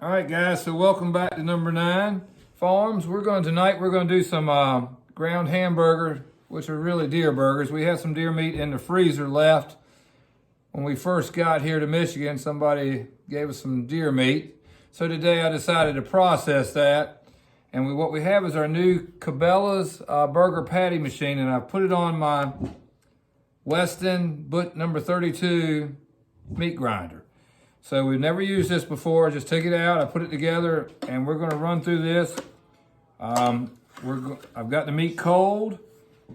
All right, guys, so welcome back to number 9 Farms. Tonight we're going to do some ground hamburgers, which are really deer burgers. We had some deer meat in the freezer left. When we first got here to Michigan, somebody gave us some deer meat. So today I decided to process that. And what we have is our new Cabelas burger patty machine, and I put it on my Weston number 32 meat grinder. So we've never used this before. Just take it out, I put it together, and we're gonna run through this. I've got the meat cold,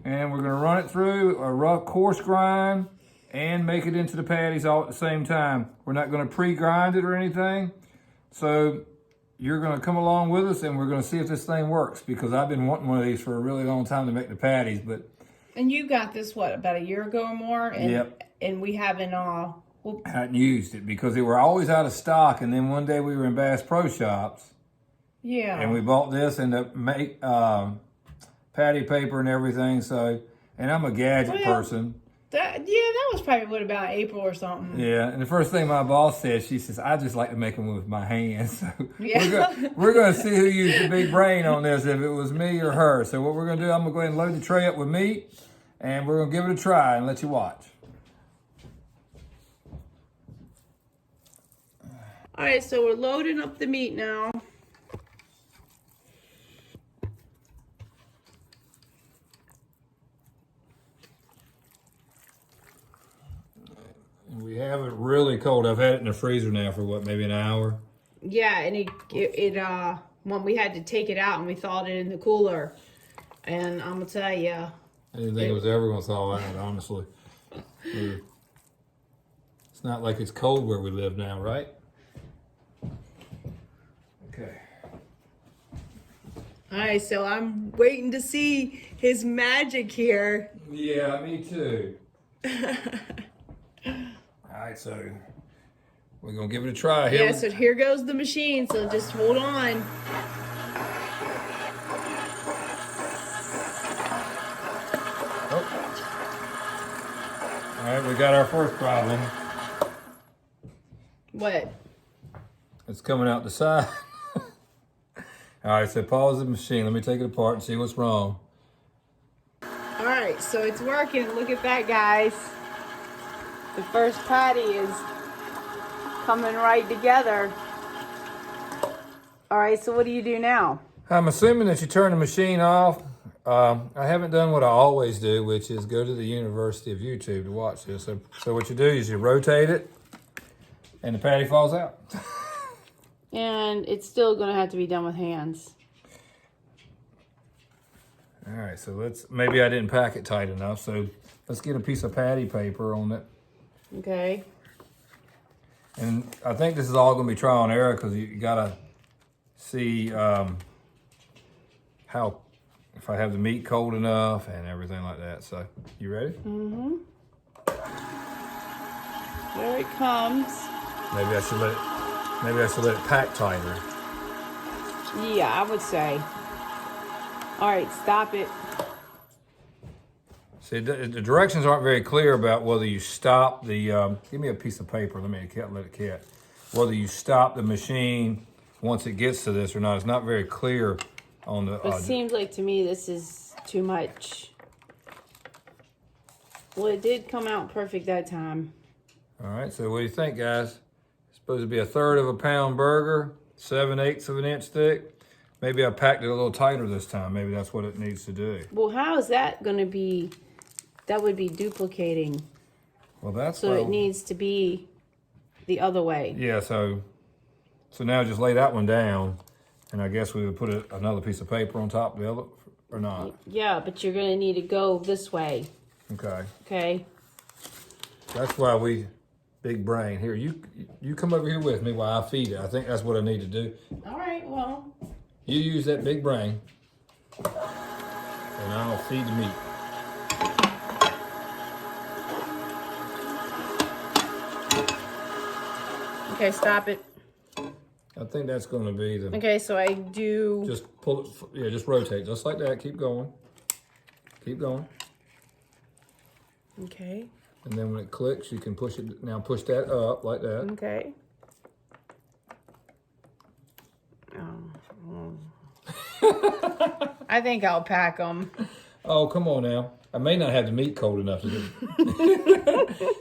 and we're gonna run it through a rough coarse grind and make it into the patties all at the same time. We're not gonna pre-grind it or anything. So you're gonna come along with us, and we're gonna see if this thing works, because I've been wanting one of these for a really long time to make the patties. And you got this, what, about a year ago or more? And, yep. And we haven't hadn't used it because they were always out of stock, and then one day we were in Bass Pro Shops. Yeah. And we bought this and to make patty paper and everything. So, and I'm a gadget person. That was probably about April or something. Yeah, and the first thing my boss said, she says, I just like to make them with my hands. So yeah. we're going to see who used the big brain on this, if it was me or her. So what we're going to do, I'm going to go ahead and load the tray up with meat, and we're going to give it a try and let you watch. All right, so we're loading up the meat now. We have it really cold. I've had it in the freezer now for what, maybe an hour? Yeah, and when we had to take it out and we thawed it in the cooler. And I'm gonna tell you, I didn't think it was ever gonna thaw out, honestly. It's not like it's cold where we live now, right? Okay. All right, so I'm waiting to see his magic here. Yeah, me too. All right, so we're gonna give it a try here. Yeah, so here goes the machine, so just hold on. Oh. All right, we got our first problem. What? It's coming out the side. All right, so pause the machine. Let me take it apart and see what's wrong. All right, so it's working. Look at that, guys. The first patty is coming right together. All right, so what do you do now? I'm assuming that you turn the machine off. I haven't done what I always do, which is go to the University of YouTube to watch this. So what you do is you rotate it, and the patty falls out. And it's still going to have to be done with hands. All right, so maybe I didn't pack it tight enough, so let's get a piece of patty paper on it. Okay. And I think this is all going to be trial and error, because you got to see if I have the meat cold enough and everything like that. So, you ready? Mm-hmm. There it comes. Maybe I should let it pack tighter. Yeah, I would say. All right, stop it. See, the directions aren't very clear about whether you stop the, give me a piece of paper, let it cat. Whether you stop the machine once it gets to this or not. It's not very clear on the... It seems like to me this is too much. Well, it did come out perfect that time. All right, so what do you think, guys? It's supposed to be 1/3 of a pound burger, 7/8 of an inch thick. Maybe I packed it a little tighter this time. Maybe that's what it needs to do. Well, how is that going to be? That would be duplicating. Well, that's so it needs to be the other way. Yeah. So now just lay that one down, and I guess we would put another piece of paper on top of the other, or not? Yeah, but you're going to need to go this way. Okay. Okay. That's why big brain. Here, you come over here with me while I feed it. I think that's what I need to do. All right. Well. You use that big brain, and I'll feed the meat. Okay, stop it. I think that's going to be the... Okay, so I do... Just pull it, yeah, just rotate, just like that. Keep going. Keep going. Okay. And then when it clicks, you can push it, now push that up like that. Okay. I think I'll pack them. Oh, come on now. I may not have the meat cold enough to do it.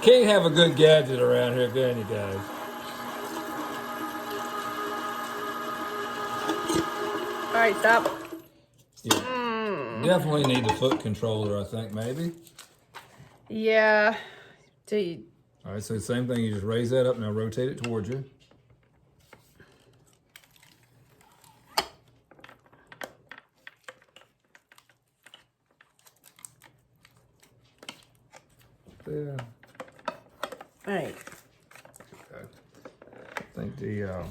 Can't have a good gadget around here, can you guys? All right, stop. Yeah. Definitely need the foot controller, I think, maybe. Yeah. All right, so same thing. You just raise that up. Now rotate it towards you. There. All right. Okay. I think the...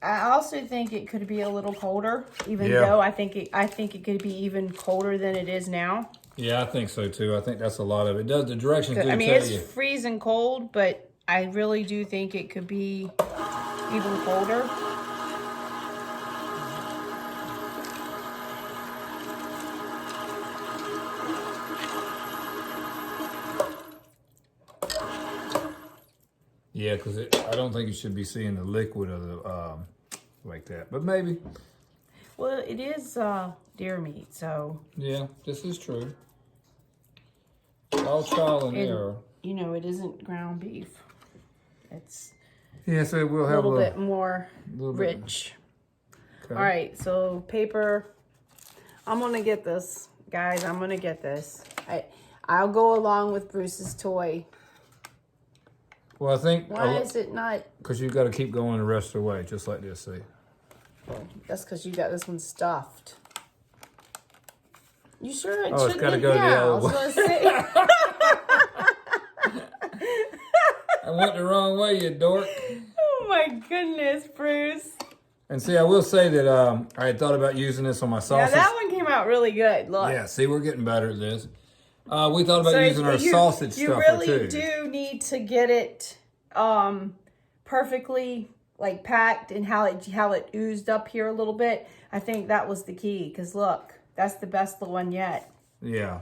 I also think it could be a little colder, even Yeah. though I think it could be even colder than it is now. Yeah, I think so too. I think that's a lot of it. Does the directions do I mean, tell it's you? freezing cold, but I really do think it could be even colder. Yeah, because I don't think you should be seeing the liquid of the like that, but maybe. Well, it is deer meat, so. Yeah, this is true. All trial and error. You know, it isn't ground beef. It's Yeah, so we'll a have little bit more rich. Okay. All right, so paper. I'm gonna get this, guys. I'm gonna get this. I'll go along with Bruce's toy. Well, I think Why is it not? because you've got to keep going the rest of the way, just like this. See. That's because you got this one stuffed. You sure it Oh, it's should got to be? go Yeah, the I other was way. gonna say. I went the wrong way, you dork. Oh my goodness, Bruce. And see, I will say that I had thought about using this on my Yeah, sausage. that one came out really good. Look. Yeah, see, we're getting better at this. We thought about So using our sausage you stuffer really too. do need to get it perfectly like packed and how it oozed up here a little bit. I think that was the key, because look, that's the best one yet. Yeah.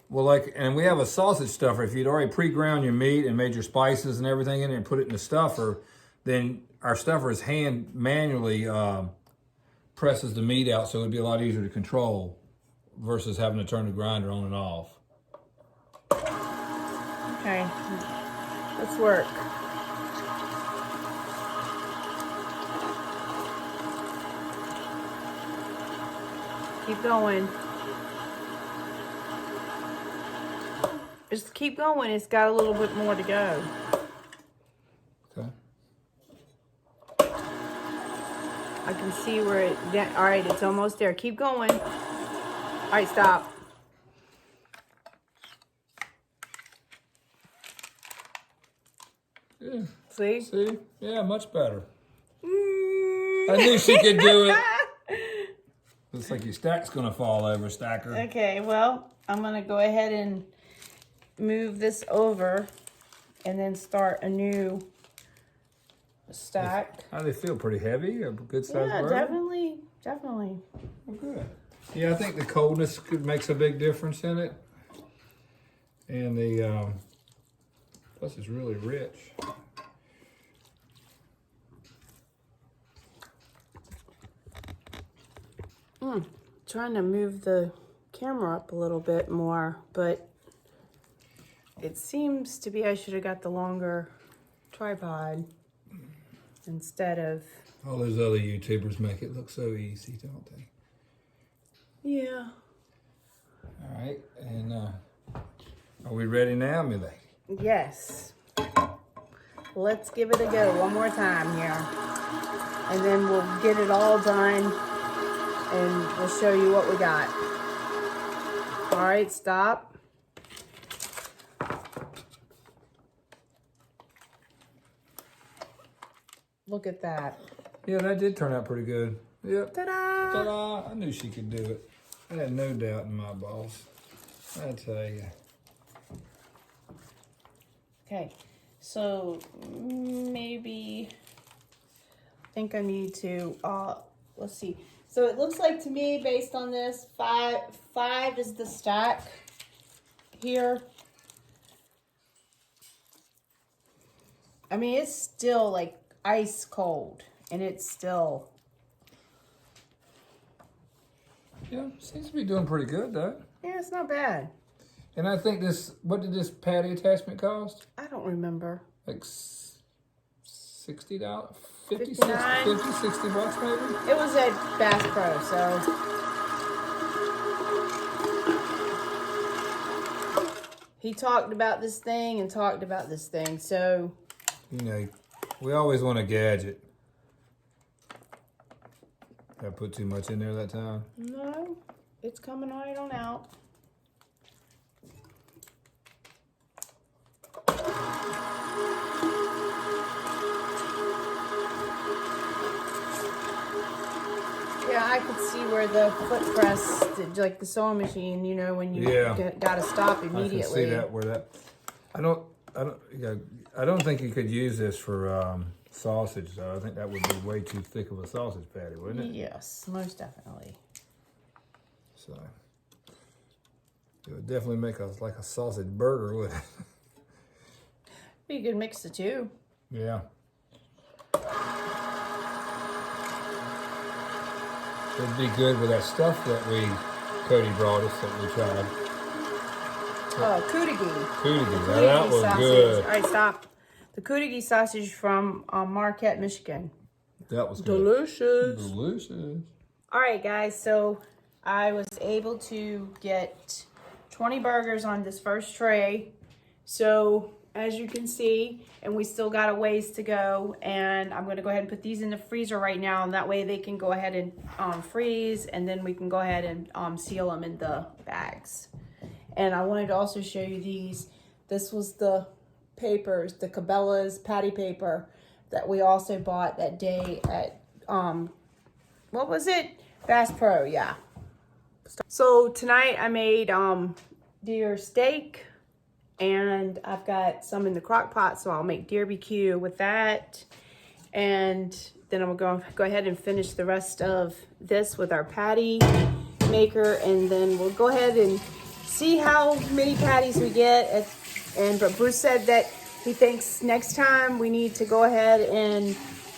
Well, and we have a sausage stuffer. If you'd already pre-ground your meat and made your spices and everything in it and put it in the stuffer, then our stuffer is manually presses the meat out, so it'd be a lot easier to control versus having to turn the grinder on and off. Okay, let's work. Keep going. Just keep going. It's got a little bit more to go. Okay. I can see where it. Yeah, all right, it's almost there. Keep going. All right, stop. Yeah. See? See? Yeah, much better. I knew she could do it. Looks like your stack's gonna fall over, Stacker. Okay, well, I'm gonna go ahead and move this over and then start a new stack. How do they feel? Pretty heavy? A good size Yeah, burger? definitely. Well, good. Yeah, I think the coldness makes a big difference in it. And the, plus it's really rich. Trying to move the camera up a little bit more, but it seems to be I should have got the longer tripod instead of. All those other YouTubers make it look so easy, don't they? Yeah. All right, and are we ready now, my lady? Yes. Let's give it a go one more time here. And then we'll get it all done and we'll show you what we got. All right, stop. Look at that. Yeah, that did turn out pretty good. Yep. Ta-da! Ta-da! I knew she could do it. I had no doubt in my boss. I tell you. Okay, so maybe I think I need to, let's see. So it looks like to me, based on this, five is the stack here. I mean, it's still like ice cold, and it's still Yeah, seems to be doing pretty good though. Yeah, it's not bad. And I think this, what did this patty attachment cost? I don't remember. Like $60, 50, 60 $59. bucks maybe? It was at Bass Pro, so. He talked about this thing and talked about this thing, so. You know, we always want a gadget. Did I put too much in there that time? No, it's coming right on out. Yeah, I could see where the foot press, like the sewing machine, you know, when you got to stop immediately. I can see that where that. I don't think you could use this for sausage though. I think that would be way too thick of a sausage patty, wouldn't it? Yes, most definitely. So it would definitely make us like a sausage burger, wouldn't it? You could mix the two. Yeah. It'd be good with that stuff that Cody brought us that we tried. Oh, Kudigi. Kudigi. Now that was sausage. good. All right, stop. The Kudigi sausage from Marquette, Michigan. That was good. Delicious. Delicious. All right, guys. So I was able to get 20 burgers on this first tray. So as you can see, and we still got a ways to go, and I'm going to go ahead and put these in the freezer right now, and that way they can go ahead and freeze, and then we can go ahead and seal them in the bags. And I wanted to also show you these. This was the papers, the Cabelas patty paper that we also bought that day at what was it? Bass Pro, yeah. So tonight I made deer steak, and I've got some in the crock pot, so I'll make deer BQ with that. And then I'm gonna go ahead and finish the rest of this with our patty maker, and then we'll go ahead and see how many patties we get. But Bruce said that he thinks next time we need to go ahead and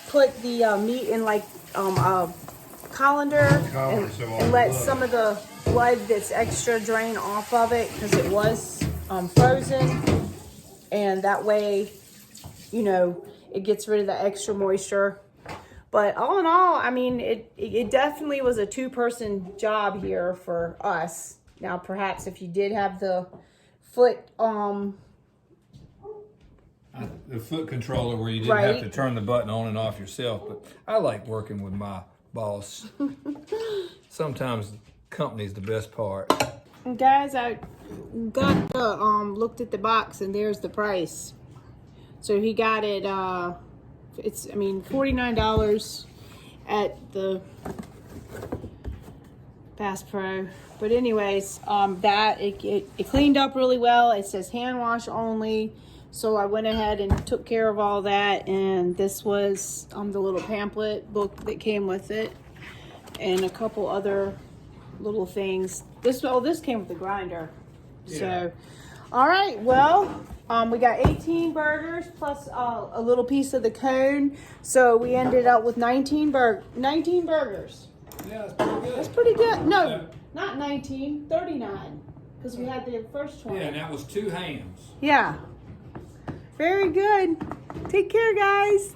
put the meat in like a colander and let some of the blood that's extra drain off of it, because it was frozen, and that way, you know, it gets rid of the extra moisture. But all in all, I mean, it definitely was a two-person job here for us. Now, perhaps if you did have the foot the foot controller where you didn't have to turn the button on and off yourself, but I like working with my boss. Sometimes company's the best part. And guys, I got the looked at the box, and there's the price. So he got it it's $49 at the Bass Pro. But anyways, that it cleaned up really well. It says hand wash only. So I went ahead and took care of all that, and this was the little pamphlet book that came with it, and a couple other little things. This came with the grinder. Yeah. So, all right, well, we got 18 burgers plus a little piece of the cone, so we ended up with 19 burgers. Yeah, that's pretty good. That's pretty good. No, not 19, 39, because we had the first 20. Yeah, and that was 2 hams. Yeah. Very good. Take care, guys.